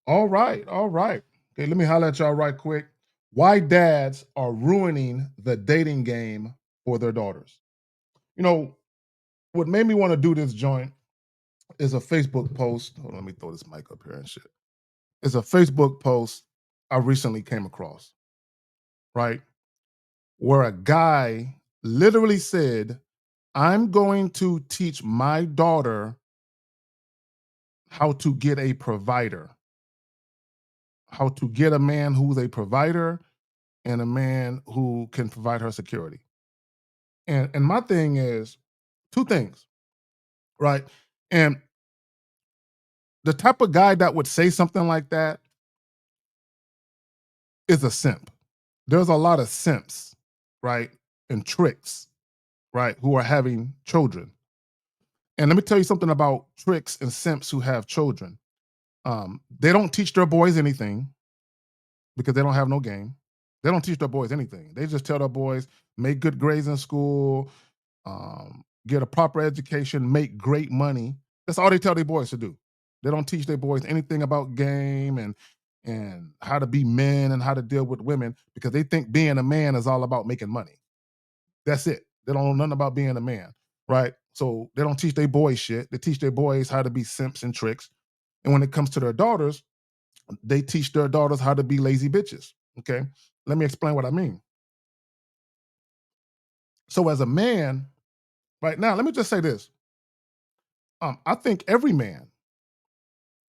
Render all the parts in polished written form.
All right, all right. Okay, let me holler at y'all right quick. Why dads are ruining the dating game for their daughters. You know, what made me want to do this joint is a Facebook post. Hold on, let me throw this mic up here and shit. It's a Facebook post I recently came across, right? Where a guy literally said, I'm going to teach my daughter how to get a provider, how to get a man who's a provider and a man who can provide her security. And my thing is two things, right? And the type of guy that would say something like that is a simp. There's a lot of simps, right? And tricks, right, who are having children. And let me tell you something about tricks and simps who have children. They don't teach their boys anything because they don't have no game. They don't teach their boys anything. They just tell their boys, make good grades in school, get a proper education, make great money. That's all they tell their boys to do. They don't teach their boys anything about game and how to be men and how to deal with women because they think being a man is all about making money. That's it. They don't know nothing about being a man, right? So they don't teach their boys shit. They teach their boys how to be simps and tricks. And when it comes to their daughters, they teach their daughters how to be lazy bitches. Okay. Let me explain what I mean. So as a man, right now, let me just say this. I think every man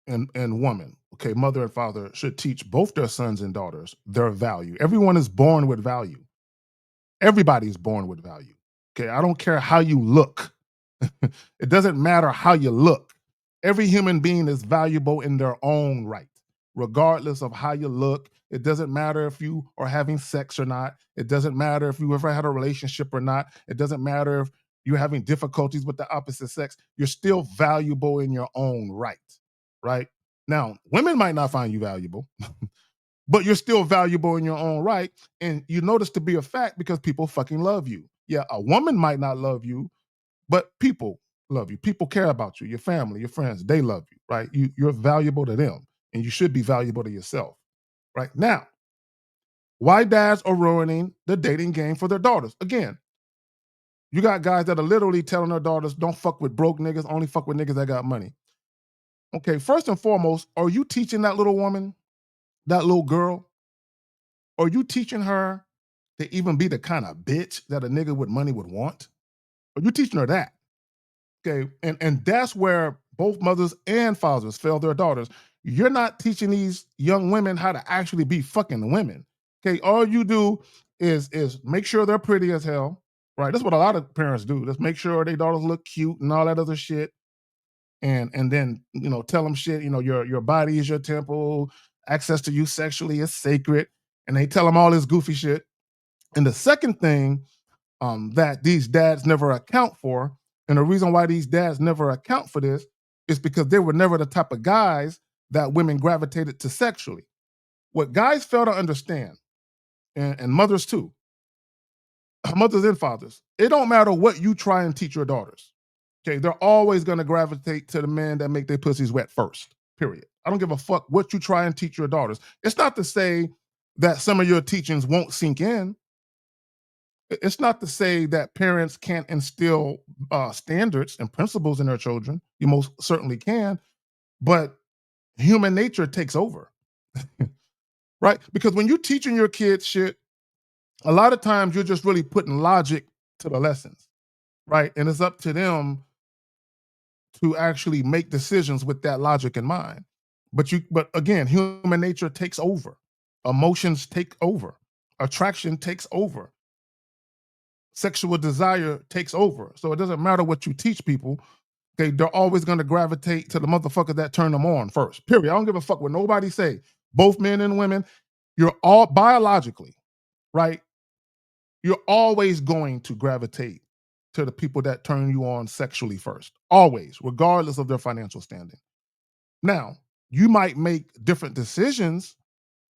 and woman, okay, mother and father should teach both their sons and daughters their value. Everyone is born with value. Everybody's born with value. Okay. I don't care how you look. It doesn't matter how you look. Every human being is valuable in their own right, regardless of how you look. It doesn't matter if you are having sex or not. It doesn't matter if you ever had a relationship or not. It doesn't matter if you're having difficulties with the opposite sex. You're still valuable in your own right, right? Now, women might not find you valuable, but you're still valuable in your own right. And you notice to be a fact because people fucking love you. Yeah, a woman might not love you, but people love you. People care about you, your family, your friends, they love you, right? You're valuable to them and you should be valuable to yourself. Right now, why dads are ruining the dating game for their daughters. Again, you got guys that are literally telling their daughters, don't fuck with broke niggas, only fuck with niggas that got money. Okay, first and foremost, are you teaching that little woman, that little girl, are you teaching her to even be the kind of bitch that a nigga with money would want? Are you teaching her that? Okay, and that's where both mothers and fathers fail their daughters. You're not teaching these young women how to actually be fucking women. Okay, all you do is make sure they're pretty as hell. Right, that's what a lot of parents do. Just make sure their daughters look cute and all that other shit, and then tell them shit. Your body is your temple. Access to you sexually is sacred, and they tell them all this goofy shit. And the second thing that these dads never account for. And the reason why these dads never account for this is because they were never the type of guys that women gravitated to sexually. What guys fail to understand, and mothers too, mothers and fathers, it don't matter what you try and teach your daughters. Okay, they're always gonna gravitate to the men that make their pussies wet first. Period. I don't give a fuck what you try and teach your daughters. It's not to say that some of your teachings won't sink in. It's not to say that parents can't instill standards and principles in their children. You most certainly can, but human nature takes over, right? Because when you're teaching your kids shit, a lot of times you're just really putting logic to the lessons, right? And it's up to them to actually make decisions with that logic in mind. But again, human nature takes over. Emotions take over. Attraction takes over. Sexual desire takes over. So it doesn't matter what you teach people. Okay, they're always going to gravitate to the motherfucker that turn them on first. Period. I don't give a fuck what nobody say. Both men and women, you're all biologically, right? You're always going to gravitate to the people that turn you on sexually first. Always, regardless of their financial standing. Now, you might make different decisions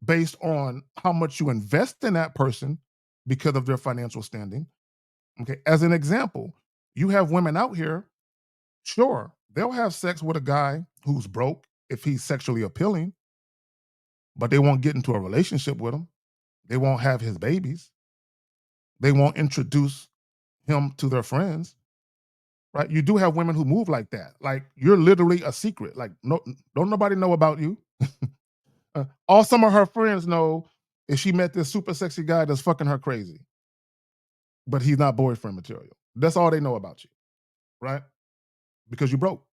based on how much you invest in that person because of their financial standing. Okay, as an example, you have women out here, sure, they'll have sex with a guy who's broke if he's sexually appealing. but they won't get into a relationship with him. They won't have his babies. They won't introduce him to their friends, right? You do have women who move like that. Like you're literally a secret. Like no, don't nobody know about you. All some of her friends know is she met this super sexy guy that's fucking her crazy, but he's not boyfriend material. That's all they know about you, right? Because you broke.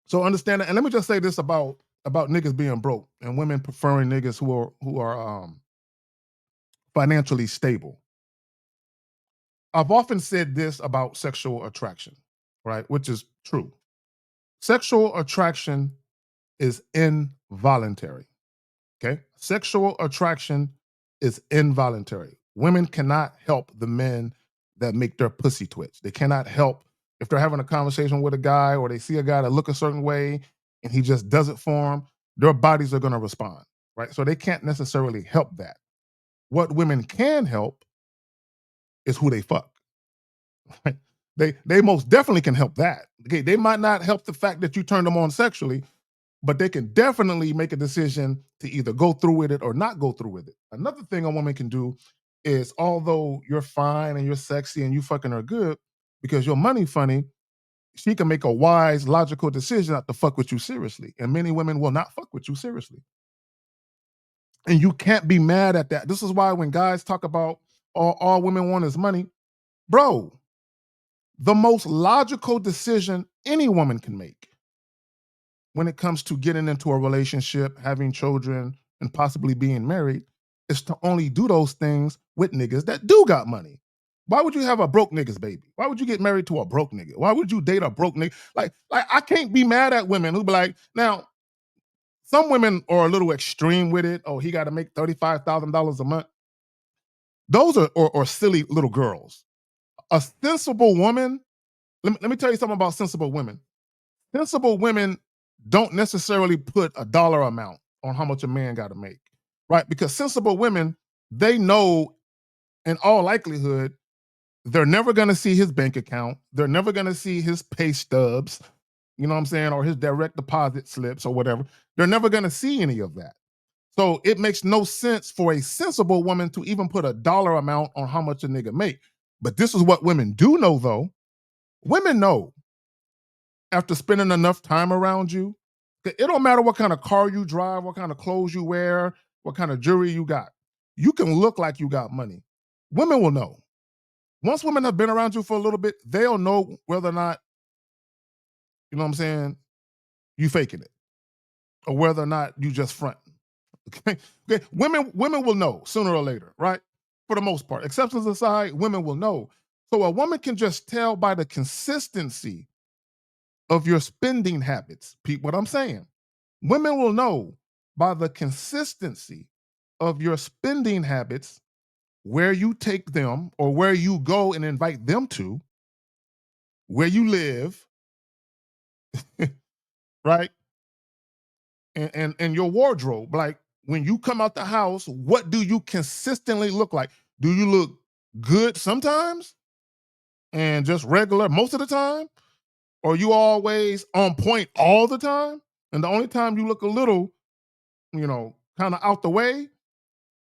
So understand that. And let me just say this about niggas being broke and women preferring niggas who are financially stable. I've often said this about sexual attraction, right? Which is true. Sexual attraction is involuntary. Okay. Sexual attraction is involuntary. Women cannot help the men that make their pussy twitch. They cannot help if they're having a conversation with a guy or they see a guy that look a certain way and he just does it for them, their bodies are going to respond, right? So they can't necessarily help that. What women can help is who they fuck. Right? They most definitely can help that. Okay, they might not help the fact that you turned them on sexually, but they can definitely make a decision to either go through with it or not go through with it. Another thing a woman can do is, although you're fine and you're sexy and you fucking are good because your money funny, she can make a wise, logical decision not to fuck with you seriously. And many women will not fuck with you seriously. And you can't be mad at that. This is why when guys talk about all women want is money, bro, the most logical decision any woman can make when it comes to getting into a relationship, having children, and possibly being married is to only do those things with niggas that do got money. Why would you have a broke nigga's baby? Why would you get married to a broke nigga? Why would you date a broke nigga? Like I can't be mad at women who be like, now, some women are a little extreme with it. Oh, he got to make $35,000 a month. Those are or silly little girls. A sensible woman, let me tell you something about sensible women. Sensible women don't necessarily put a dollar amount on how much a man got to make, right? Because sensible women, they know in all likelihood, they're never going to see his bank account. They're never going to see his pay stubs, you know what I'm saying, or his direct deposit slips or whatever. They're never going to see any of that. So it makes no sense for a sensible woman to even put a dollar amount on how much a nigga make. But this is what women do know, though. Women know after spending enough time around you, it don't matter what kind of car you drive, what kind of clothes you wear, what kind of jewelry you got. You can look like you got money. Women will know. Once women have been around you for a little bit, they'll know whether or not, you know what I'm saying, you faking it or whether or not you just fronting. Okay? Okay. Women will know sooner or later, right? For the most part. Exceptions aside, women will know. So a woman can just tell by the consistency of your spending habits. Peep what I'm saying. Women will know by the consistency of your spending habits where you take them or where you go and invite them to, where you live, right? And your wardrobe. Like when you come out the house, what do you consistently look like? Do you look good sometimes and just regular most of the time? Or you always on point all the time? And the only time you look a little, kind of out the way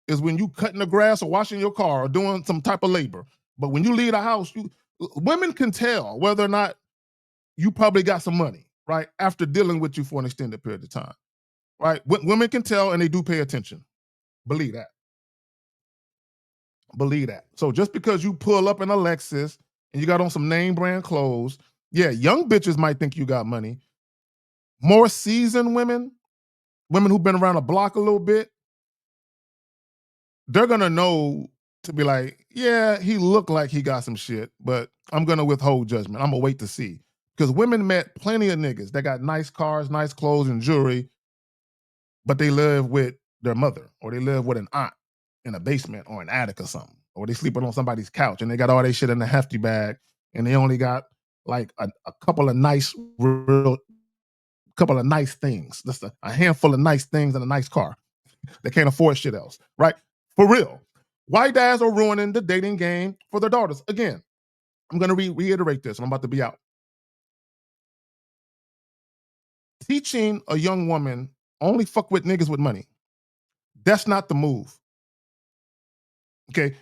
is when you cutting the grass or washing your car or doing some type of labor. But when you leave the house, women can tell whether or not you probably got some money, right? After dealing with you for an extended period of time, right? Women can tell and they do pay attention. Believe that. Believe that. So just because you pull up in a Lexus and you got on some name brand clothes, yeah, young bitches might think you got money. More seasoned women, women who've been around the block a little bit, they're gonna know to be like, yeah, he looked like he got some shit, but I'm gonna withhold judgment. I'm gonna wait to see. Because women met plenty of niggas that got nice cars, nice clothes, and jewelry, but they live with their mother or they live with an aunt in a basement or an attic or something, or they sleeping on somebody's couch and they got all their shit in a hefty bag and they only got like a couple of nice, real couple of nice things, just a handful of nice things and a nice car. They can't afford shit else, right? For real. White dads are ruining the dating game for their daughters. Again, I'm going to reiterate this. I'm about to be out. Teaching a young woman only fuck with niggas with money. That's not the move. Okay.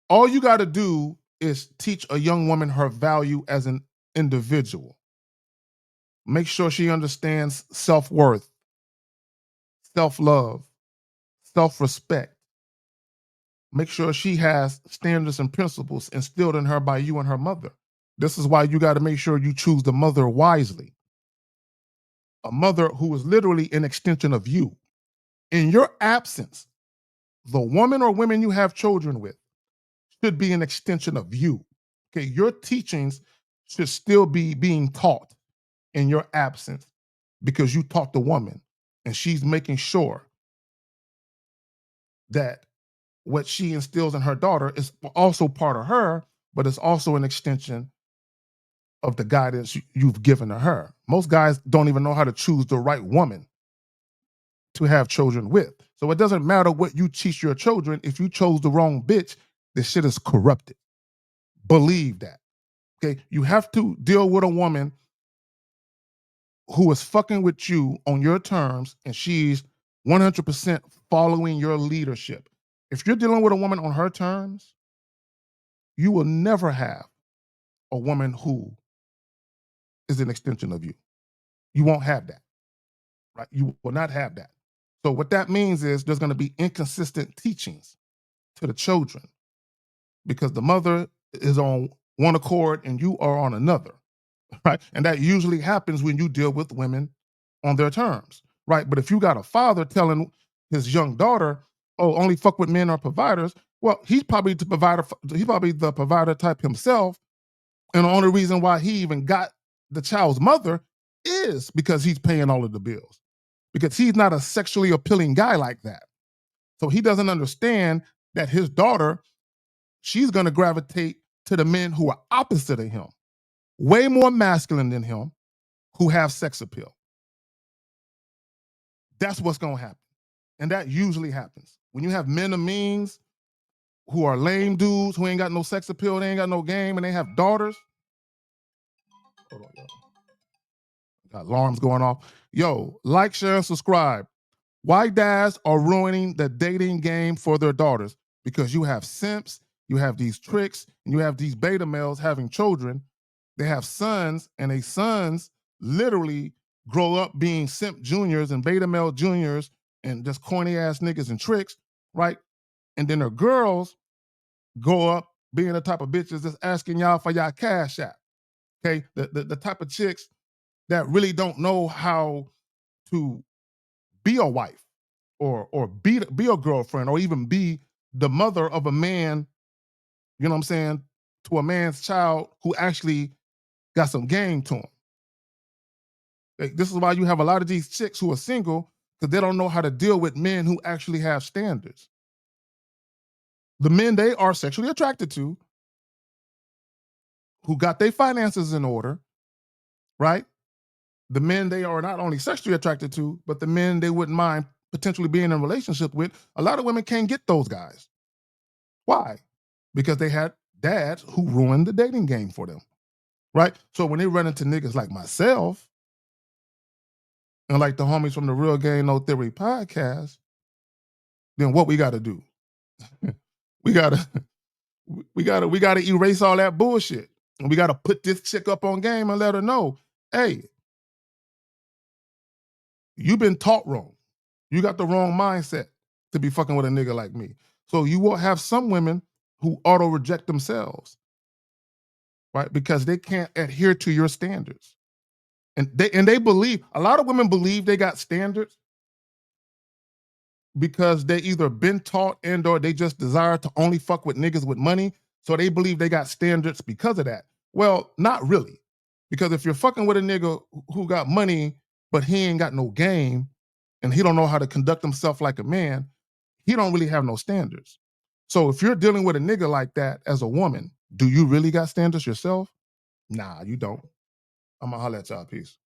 All you got to do is teach a young woman her value as an individual. Make sure she understands self worth, self love, self respect. Make sure she has standards and principles instilled in her by you and her mother. This is why you got to make sure you choose the mother wisely. A mother who is literally an extension of you. In your absence, the woman or women you have children with should be an extension of you. Okay, your teachings should still be being taught in your absence because you taught the woman and she's making sure that what she instills in her daughter is also part of her, but it's also an extension of the guidance you've given to her. Most guys don't even know how to choose the right woman to have children with. So it doesn't matter what you teach your children. If you chose the wrong bitch, the shit is corrupted. Believe that. Okay. You have to deal with a woman who is fucking with you on your terms and she's 100% following your leadership. If you're dealing with a woman on her terms, you will never have a woman who is an extension of you. You won't have that, right? You will not have that. So what that means is there's going to be inconsistent teachings to the children because the mother is on one accord and you are on another, right? And that usually happens when you deal with women on their terms, right? But if you got a father telling his young daughter, "Oh, only fuck with men or providers," well, he's probably the provider type himself, and the only reason why he even got the child's mother is because he's paying all of the bills. Because he's not a sexually appealing guy like that. So he doesn't understand that his daughter, she's gonna gravitate to the men who are opposite of him, way more masculine than him, who have sex appeal. That's what's gonna happen. And that usually happens. When you have men of means who are lame dudes who ain't got no sex appeal, they ain't got no game, and they have daughters. Hold on, yo. Got alarms going off. Yo, like, share, and subscribe. Why dads are ruining the dating game for their daughters? Because you have simps, you have these tricks, and you have these beta males having children. They have sons, and they sons literally grow up being simp juniors and beta male juniors and just corny ass niggas and tricks, right? And then their girls grow up being the type of bitches that's asking y'all for y'all cash app. Okay, the type of chicks that really don't know how to be a wife or be a girlfriend or even be the mother of a man, you know what I'm saying, to a man's child who actually got some game to him. Like, this is why you have a lot of these chicks who are single because they don't know how to deal with men who actually have standards. The men they are sexually attracted to, who got their finances in order, right? The men they are not only sexually attracted to, but the men they wouldn't mind potentially being in a relationship with. A lot of women can't get those guys. Why? Because they had dads who ruined the dating game for them, right? So when they run into niggas like myself and like the homies from the Real Game No Theory podcast, then what we got to do? we gotta we gotta erase all that bullshit, and we gotta put this chick up on game and let her know, hey, you've been taught wrong. You got the wrong mindset to be fucking with a nigga like me. So you will have some women who auto reject themselves, right? Because they can't adhere to your standards. And they believe, a lot of women believe they got standards because they either been taught and or they just desire to only fuck with niggas with money. So they believe they got standards because of that. Well, not really. Because if you're fucking with a nigga who got money, but he ain't got no game and he don't know how to conduct himself like a man, he don't really have no standards. So if you're dealing with a nigga like that as a woman, do you really got standards yourself? Nah, you don't. I'm gonna holler at y'all. Peace.